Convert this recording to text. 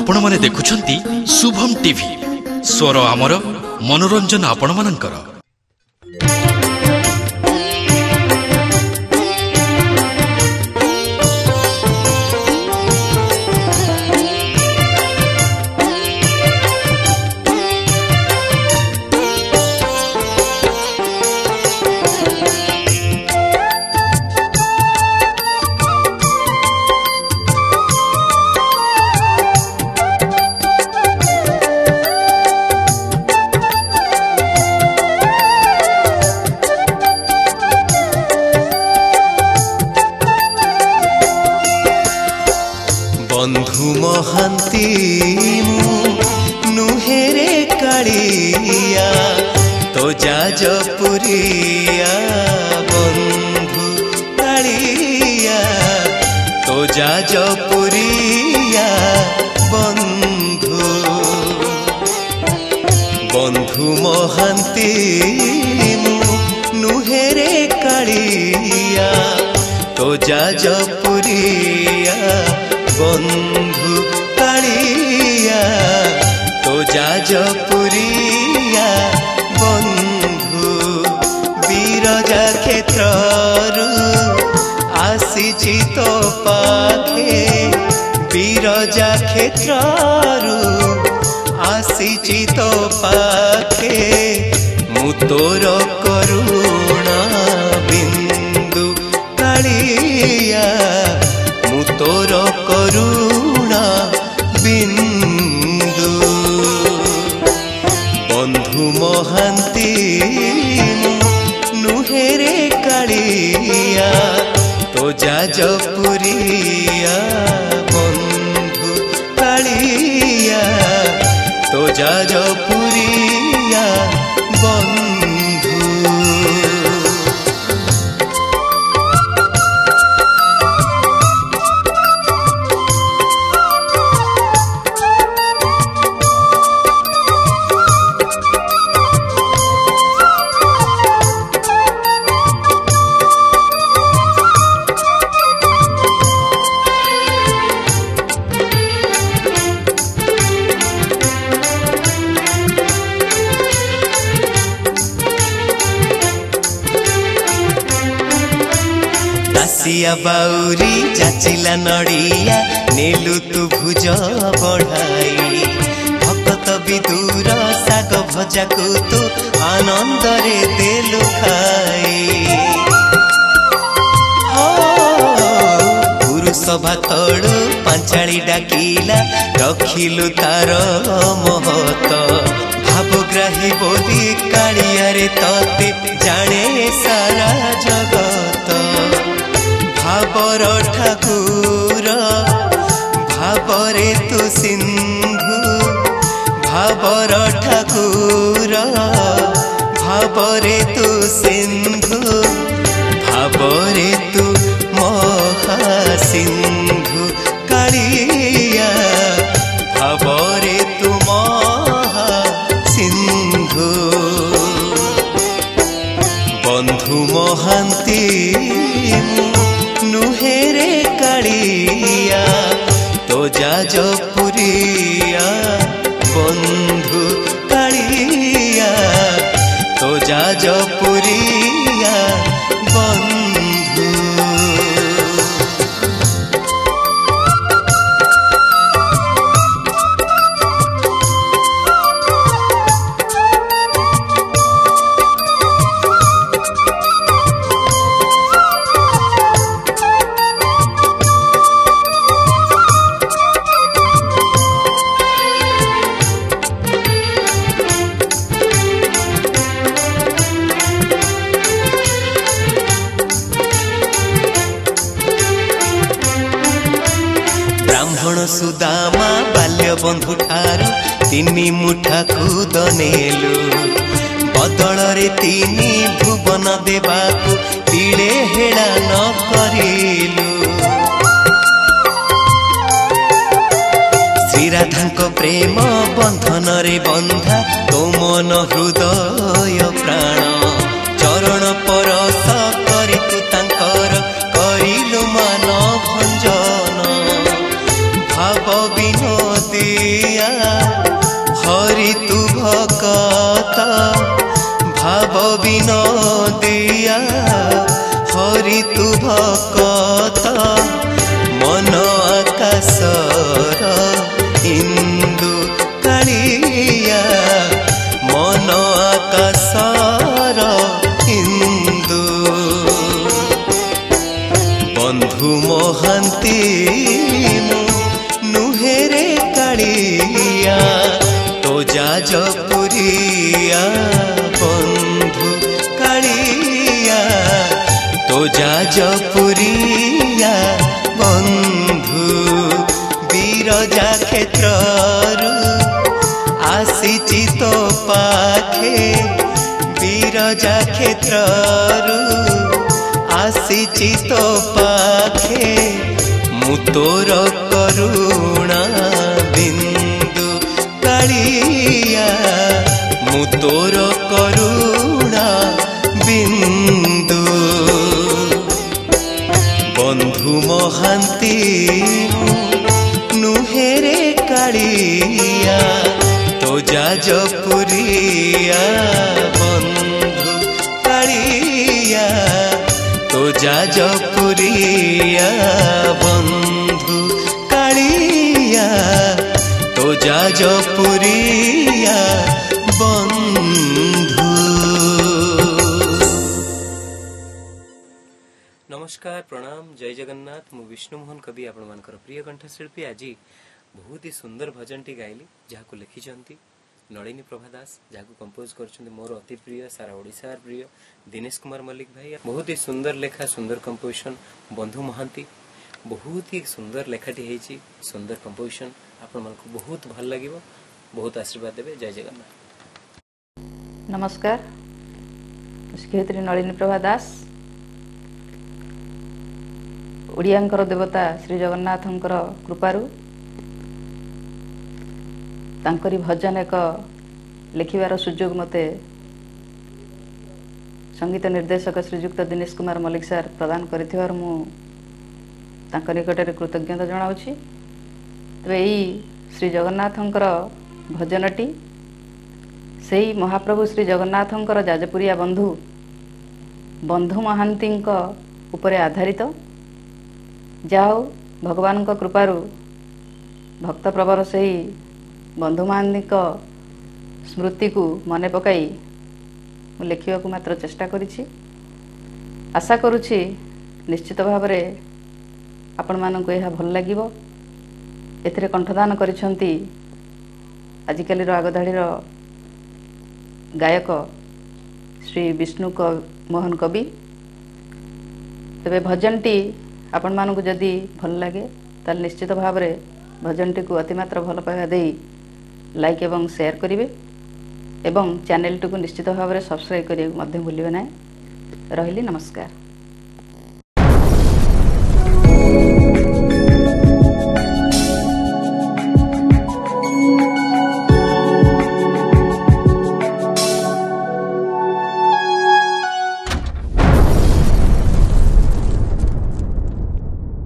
आपण माने देखुछंती शुभम टीवी स्वर आमर मनोरंजन आपण मानकर। बंधु महांती नुहेरे कालिया तो जाजपुरिया बंधु कालिया तो जाजपुरिया बंधु बंधु महांती नुहेरे कालिया तो जाजपुरिया बंधु कालिया तो जाजपुरिया बंधु बीरजा क्षेत्रु आसीची तो पाखे बीरजा क्षेत्रु आसीची तो पाखे मु तोर करुणा बिंदु कालिया मु तोर करुणा बिंदु बंधु महांती नुहेरे कालिया तो जाजपुरिया बंधु कालिया तो जाजपुरिया बंधु। सिया बाउरी जाचिला नड़िया नेलु तु भुज बढ़ाई भक्त विदुर साग भजा को तु आनंद रे देलु खाई पुरुष भातड़ू पांचाली डाकिला रखिलु तार महत भावग्राही बोली कालिया रे तते जाने सारा जगत भावर ठाकुर भावरे तु सिंधु भावर ठाकुर भावरे तु सिंधु भावरे तु महासिंधु कालिया भावरे तु महासिंधु बंधु महांती नुहेरे कालिया तो जाजपुरिया बंधु कालिया तो जाजपुरिया बंधु। ब्राह्मण सुदामा बाल्य बंधु ठारू तिनी मुठा खुद नेलु बदल रे तिनी भुवन देवाकु तिड़े हेला न करिलु श्रीराधांक प्रेम बंधन रे बंधा तो मन हृदय प्राण चरण परस करी तु तांकर करिलु मान भंजन भाव विनोदी ମହାନ୍ତି ମୁଁ ନୁହେରେ କାଳିଆ ତୋ ଯାଜପୁରିଆ ବନ୍ଧୁ କାଳିଆ ତୋ ଯାଜପୁରିଆ ବନ୍ଧୁ ବିରଜା କ୍ଷେତ୍ରରୁ ଆସିଛି ତୋ ପାଖେ ବିରଜା କ୍ଷେତ୍ରରୁ ଆସିଛି ତୋ ପାଖେ ମୁଁ ତୋର କରୁଣା ବିନ୍ଦୁ କାଳିଆ ମୁଁ ତୋର କରୁଣା ବିନ୍ଦୁ ବନ୍ଧୁ ମହାନ୍ତି ମୁଁ ନୁହେରେ କାଳିଆ ତୋ ଯାଜପୁରିଆ ବନ୍ଧୁ କାଳିଆ ତୋ ଯାଜପୁରିଆ ବନ୍ଧୁ କାଳିଆ ତୋ ଯାଜପୁରିଆ ବନ୍ଧୁ। नमस्कार प्रणाम जय जगन्नाथ मु विष्णुमोहन कवि आपण मानकर प्रिय कंठशिल्पी आज बहुत ही सुंदर भजन टी गाइली जहाँ लिखिं नलिनी प्रभा दास जहाँ कंपोज कर मोर अति प्रिय सारा ओडिशार प्रिय दिनेश कुमार मल्लिक भाई बहुत ही सुंदर लेखा सुंदर कंपोजिशन बंधु महांती बहुत ही सुंदर लेखाटी होती सुंदर कंपोजिशन आपण मानक बहुत भल लगे बहुत आशीर्वाद देवे जय जगन्नाथ। नमस्कार शिक्षयित्री नलिनी प्रभा दास ओडियांकर देवता श्री जगन्नाथंकर कृपारु तांकरी भजन एक लिखिबार सुजोग मते संगीत निर्देशक श्रीजुक्त दिनेश कुमार मल्लिक सार प्रदान करिथिबार मु तांकर निकटरे कृतज्ञता जणाउछि। तबे एई श्री जगन्नाथंकर भजनटी सेई महाप्रभु श्री जगन्नाथंकर जाजपुरिया बंधु बंधु महांतींक उपरे आधारित जाओ भगवान को कृपारु भक्त प्रवर से बंधु महांती स्मृति को मने पकाई लिखा को मात्र चेष्टा करिछि। आशा करुछि निश्चित भाव में आपण मानक यह भल लगिबो। एथिरे कंठदान करिसंती आजिकालीर आगधाड़ीर गायक श्री विष्णु मोहन कवि। तेबे भजनटी आपण मानक जदि भल लगे ताल निश्चित भाव में भजनटी को अतिमात्रा भल पाइबा देई लाइक एवं शेयर करिवे एवं चैनल टी को निश्चित भाव में सब्सक्राइब करिया मध्य भूलिबे ना। रहिली नमस्कार।